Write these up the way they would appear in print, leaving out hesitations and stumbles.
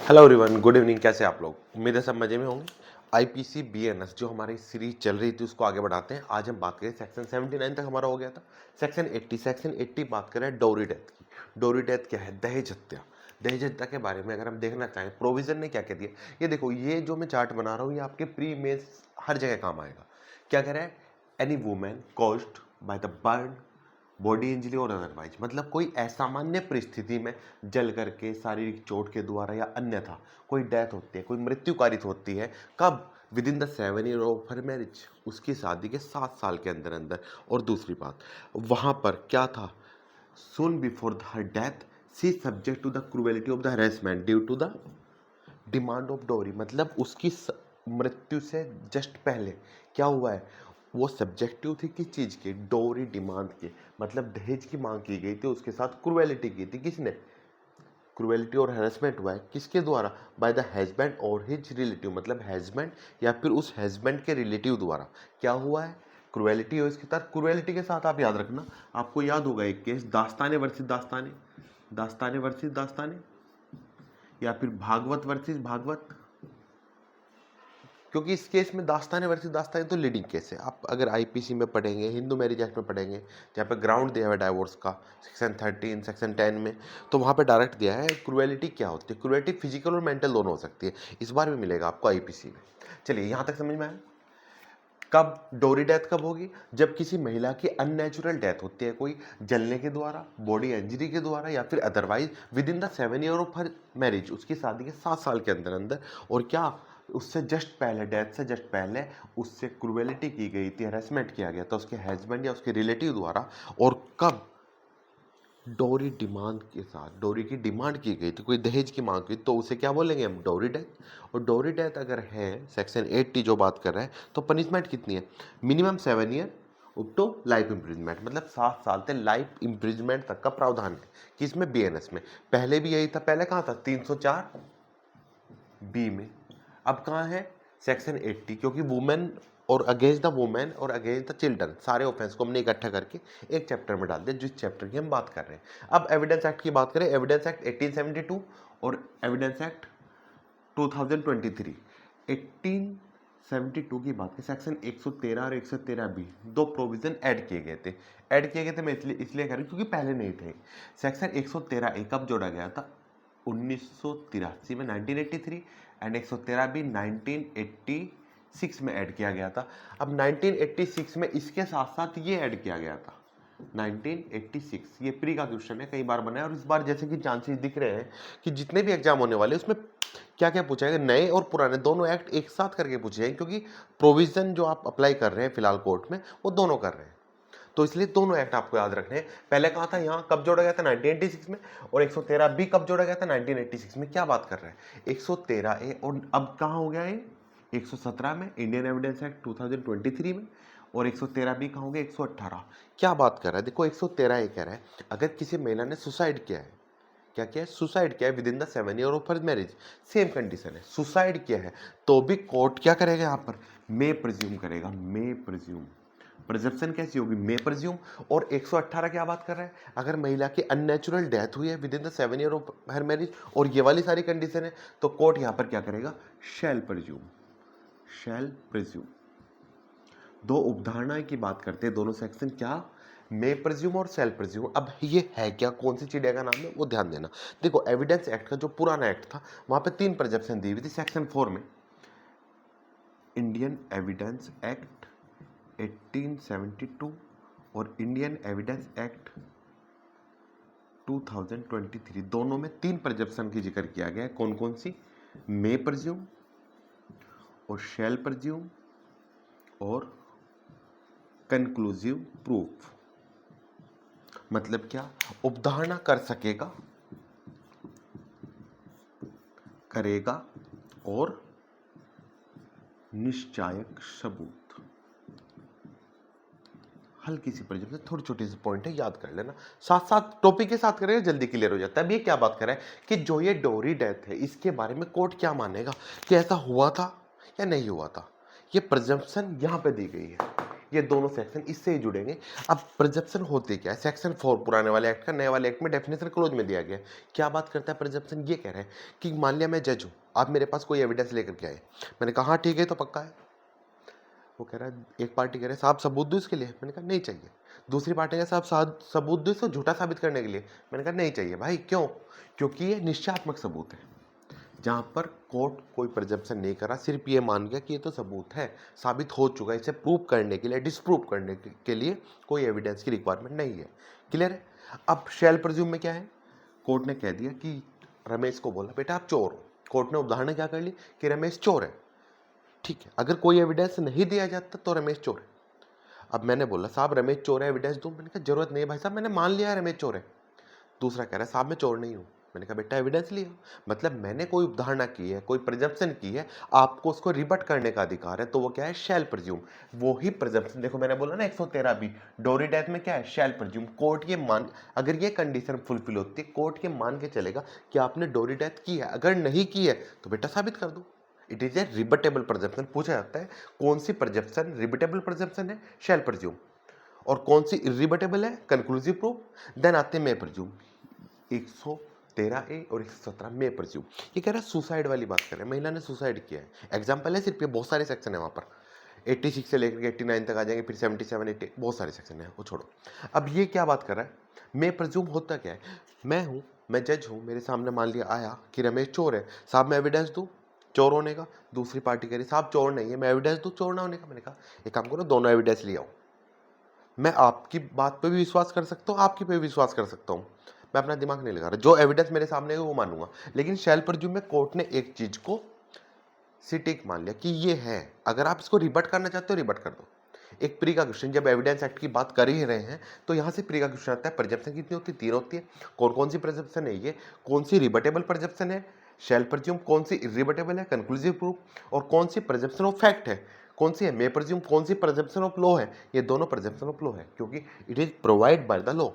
Hello everyone, good evening. कैसे आप लोग? उम्मीद है सब मजे में होंगे। आईपीसी बीएनएस जो हमारी सीरीज चल रही थी उसको आगे बढ़ाते हैं। आज हम बात करें सेक्शन 79 तक हमारा हो गया था। सेक्शन 80 बात करें डोरी डेथ की। डोरी डेथ क्या है? दहेज हत्या। दहेज हत्या के बारे में अगर हम देखना चाहें प्रोविजन ने क्या कह दिया, ये देखो, ये जो मैं चार्ट बना रहा हूँ ये आपके प्री मेंस हर जगह काम आएगा। क्या कह रहा है? Any women caused by the burn, body injury और अदरवाइज, मतलब कोई असामान्य परिस्थिति में जल करके, शारीरिक चोट के द्वारा या अन्यथा कोई डेथ होती है, कोई मृत्यु कारित होती है। कब? With in the 7 year of her marriage, उसकी शादी के 7 साल के अंदर अंदर। और दूसरी बात, वहां पर क्या था? soon before her death she is subject to the cruelty of the harassment due to the demand of डोरी, मतलब उसकी मृत्यु से जस्ट पहले क्या हुआ है? वो सब्जेक्टिव थी किस चीज की? डोरी डिमांड की, मतलब दहेज की मांग की गई थी, उसके साथ क्रुएलिटी की थी। किसने? क्रुएलिटी और हैरेसमेंट हुआ है किसके द्वारा? बाय द हस्बैंड और हिज रिलेटिव, मतलब हस्बैंड या फिर उस हस्बैंड के रिलेटिव द्वारा क्या हुआ है? क्रुएलिटी। और इसके साथ क्रुएलिटी के साथ आप याद रखना, आपको याद होगा एक case, Dastane versus Dastane, Dastane versus Dastane, या फिर भागवत वर्सेस भागवत। क्योंकि इस केस में दास्ताने वर्सेस दास्ताने तो लीडिंग केस है। आप अगर आईपीसी में पढ़ेंगे, हिंदू मैरिज एक्ट में पढ़ेंगे, जहाँ पे ग्राउंड दिया हुआ है डाइवोर्स का, सेक्शन 13 सेक्शन 10 में, तो वहाँ पे डायरेक्ट दिया है क्रुएलिटी क्या होती है। क्रुएलिटी फिजिकल और मेंटल दोनों हो सकती है। इस बार भी मिलेगा आपको आईपीसी में। चलिए यहाँ तक समझ में आया। कब डोरी डेथ कब होगी? जब किसी महिला की अननेचुरल डेथ होती है, कोई जलने के द्वारा, बॉडी इंजरी के द्वारा, या फिर otherwise with in the 7 year of her marriage, उसकी शादी के 7 साल के अंदर अंदर। और क्या उससे जस्ट पहले, डेथ से जस्ट पहले उससे क्रुएलिटी की गई थी, हरेसमेंट किया गया था उसके हस्बैंड या उसके रिलेटिव द्वारा। और कब? डोरी डिमांड के साथ, डोरी की डिमांड की गई थी, कोई दहेज की मांग की, तो उसे क्या बोलेंगे हम? डोरी डेथ। और डोरी डेथ अगर है, सेक्शन 80 जो बात कर रहे हैं, तो पनिशमेंट कितनी है? Minimum 7 year up to life imprisonment, मतलब 7 साल से लाइफ इम्प्रिजमेंट तक का प्रावधान है। किसमें? बीएनएस में। पहले भी यही था। पहले कहाँ था? 304 बी में। अब कहाँ है? सेक्शन 80, क्योंकि वुमेन और अगेंस्ट द वुमेन और अगेंस्ट द चिल्ड्रन, सारे ऑफेंस को हमने इकट्ठा करके एक चैप्टर में डाल दिया, जिस चैप्टर की हम बात कर रहे हैं। अब एविडेंस एक्ट की बात करें, एविडेंस एक्ट 1872 और एविडेंस एक्ट 2023। 1872 की बात करें, सेक्शन 113 और 113 बी, दो प्रोविजन ऐड किए गए थे। ऐड किए गए थे, मैं इसलिए कह रहा हूँ क्योंकि पहले नहीं थे। सेक्शन 113 ए कब जोड़ा गया था? 1983 में, 1983, एंड 113 भी 1986 में ऐड किया गया था। अब 1986 में इसके साथ साथ ये ऐड किया गया था 1986। ये प्री का क्वेश्चन है, कई बार बना है। और इस बार जैसे कि चांसेस दिख रहे हैं कि जितने भी एग्जाम होने वाले उसमें क्या क्या पूछा जाएगा, नए और पुराने दोनों एक्ट एक साथ करके पूछे जाएंगे, क्योंकि प्रोविजन जो आप अप्लाई कर रहे हैं फिलहाल कोर्ट में, वो दोनों कर रहे हैं। तो इसलिए दोनों एक्ट आपको याद रखने हैं। पहले कहा था, यहाँ कब जोड़ा गया था? 1986 में। और 113 बी कब जोड़ा गया था? 1986 में। क्या बात कर रहे हैं? 113 ए, और अब कहाँ हो गया ये? 117 में, इंडियन एविडेंस एक्ट 2023 में। और 113 बी कहाँ हो गया? 118। क्या बात कर रहा है? देखो, 113 ए कह रहा है अगर किसी महिला ने सुसाइड किया है, क्या किया है? सुसाइड किया है with in the 7 year of her marriage, same condition है, सुसाइड किया है, तो भी कोर्ट क्या करेगा? यहाँ पर मे प्रिज्यूम करेगा। मे प्रिज्यूम, प्रिजप्शन कैसी होगी? मे प्रिज्यूम। और 118 क्या बात कर रहा है? अगर महिला की अननेचुरल डेथ हुई है with in the 7 year of her marriage, और ये वाली सारी कंडीशन है, तो कोर्ट यहाँ पर क्या करेगा? शैल प्रिज्यूम। शैल प्रिज्यूम। दो उपधारणाएं की बात करते हैं दोनों सेक्शन, क्या? मे प्रिज्यूम और सेल प्रिज्यूम। अब ये है क्या, कौन सी चिड़िया का नाम है, वो ध्यान देना। देखो, एविडेंस एक्ट का जो पुराना एक्ट था, वहां पे 3 प्रिजप्शन दी हुई थी। सेक्शन 4 में इंडियन एविडेंस एक्ट 1872 और इंडियन एविडेंस एक्ट 2023, दोनों में 3 प्रिजप्शन की जिक्र किया गया है। कौन कौन सी? मे प्रिज्यूम और शैल प्रिज्यूम और कंक्लूसिव प्रूफ। मतलब क्या? उपधारणा कर सकेगा, करेगा और निश्चायक सबूत। हल्की सी प्रिजप्शन, थोड़ी छोटी सी पॉइंट है, याद कर लेना। साथ साथ टॉपिक के साथ करेगा, जल्दी क्लियर हो जाता है। अब ये क्या बात कर रहा है कि जो ये डोरी डेथ है, इसके बारे में कोर्ट क्या मानेगा कि ऐसा हुआ था या नहीं हुआ था। ये प्रिजम्पशन यहां पे दी गई है। ये दोनों सेक्शन इससे ही जुड़ेंगे। अब प्रिजप्शन होते क्या है, सेक्शन 4 पुराने वाले एक्ट का नए वाले एक्ट में डेफिनेशन क्लोज में दिया गया है। क्या बात करता है प्रिजप्शन, ये कह रहे हैं कि मान लिया मैं जज हूँ, आप मेरे पास कोई एविडेंस लेकर के आए, मैंने कहा हाँ ठीक है तो पक्का है। वो कह रहा है, एक पार्टी कह रहे साहब सबूत दो इसके लिए, मैंने कहा नहीं चाहिए। दूसरी पार्टी कह साहब सबूत दो इसको झूठा साबित करने के लिए, मैंने कहा नहीं चाहिए भाई। क्यों? क्योंकि ये निश्चयात्मक सबूत है, जहां पर कोर्ट कोई प्रिजम्पशन नहीं करा, सिर्फ ये मान गया कि ये तो सबूत है, साबित हो चुका है, इसे प्रूव करने के लिए, डिसप्रूव करने के लिए कोई एविडेंस की रिक्वायरमेंट नहीं है। क्लियर है? अब शैल प्रिज्यूम में क्या है, कोर्ट ने कह दिया कि रमेश को बोला बेटा आप चोर हो, कोर्ट ने उदाहरण क्या कर ली कि रमेश चोर है, ठीक है, अगर कोई एविडेंस नहीं दिया जाता तो रमेश चोर है। अब मैंने बोला साहब रमेश चोर है, एविडेंस दूं, मैंने कहा जरूरत नहीं है भाई साहब, मैंने मान लिया है रमेश चोर है। दूसरा कह रहा है साहब मैं चोर नहीं हूं, मैंने कहा बेटा एविडेंस लिया, मतलब मैंने कोई उपधारणा की है, कोई प्रिजम्पशन की है, आपको उसको रिबट करने का अधिकार है, तो वो क्या है, शैल प्रिज्यूम। वो ही प्रिजम्पशन, देखो मैंने बोला ना 113 बी डोरी डेथ में क्या है, शैल प्रिज्यूम। कोर्ट ये मान, अगर ये कंडीशन फुलफिल होती है, कोर्ट ये मान के चलेगा कि आपने डोरी डेथ की है, अगर नहीं की है तो बेटा साबित कर दो। It is a rebuttable presumption. पूछा जाता है कौन सी प्रिजम्पशन रिबटेबल प्रिजम्पशन है, शैल प्रिज्यूम, और कौन सी इरिबटेबल है, कंक्लूसिव प्रूफ। देन आते हैं मे प्रिज्यूम, 113A और 117 मे प्रिज्यूम। ये कह रहा है सुसाइड वाली बात कर रहे हैं, महिला ने सुसाइड किया है, एग्जांपल है सिर्फ, ये बहुत सारे सेक्शन है वहां पर, 86 से लेकर के 89 तक आ जाएंगे, फिर 77 80 बहुत सारे सेक्शन है, वो छोड़ो। अब ये क्या बात कर रहा है, मे प्रिज्यूम होता क्या है, मैं जज हूँ, मेरे सामने मान लिया आया कि रमेश चोर है, साहब मैं एविडेंस दूं चोर होने का। दूसरी पार्टी कह रही साहब चोर नहीं है, मैं एविडेंस दूं चोर ना होने का। मैंने कहा एक काम करो, दोनों एविडेंस ले आओ, मैं आपकी बात पे भी विश्वास कर सकता हूँ, आपकी पे भी विश्वास कर सकता हूँ, मैं अपना दिमाग नहीं लगा रहा, जो एविडेंस मेरे सामने है वो मानूंगा। लेकिन शैल प्रिज्यूम में कोर्ट ने एक चीज को सिटिक मान लिया कि ये है, अगर आप इसको रिबट करना चाहते हो रिबट कर दो। एक प्री का क्वेश्चन, जब एविडेंस एक्ट की बात कर ही रहे हैं तो यहाँ से प्री का क्वेश्चन आता है, प्रिजम्पशन कितनी होती है, 3 होती है। कौन कौन सी प्रिजम्पशन है, ये कौन सी रिबटेबल प्रिजम्पशन है शैल प्रिज्यूम, कौन सी इरिबटेबल है कंक्लूसिव प्रूफ, और कौन सी प्रिजम्पशन ऑफ फैक्ट है, कौन सी है मे प्रिज्यूम, कौन सी प्रिजम्पशन ऑफ लॉ है। ये दोनों प्रिजम्पशन ऑफ लॉ है क्योंकि it is provide by the law.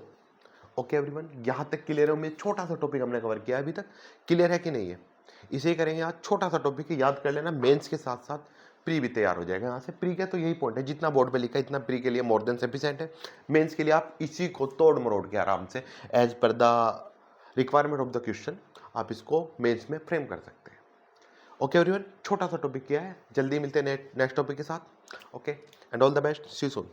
Okay everyone, यहाँ तक क्लियर है? में छोटा सा टॉपिक हमने कवर किया अभी तक, क्लियर है कि नहीं है? इसे ही करेंगे आज, छोटा सा टॉपिक याद कर लेना, मेंस के साथ साथ प्री भी तैयार हो जाएगा। यहाँ से प्री का तो यही पॉइंट है, जितना बोर्ड पे लिखा है इतना प्री के लिए मोर देन सफिशिएंट है। मेंस के लिए आप इसी को तोड़ मरोड़ के आराम से as per the requirement of the question आप इसको मेंस में फ्रेम कर सकते हैं। ओके एवरीवन, छोटा सा टॉपिक किया है, जल्दी मिलते हैं नेक्स्ट टॉपिक के साथ। Okay and all the best, see you soon.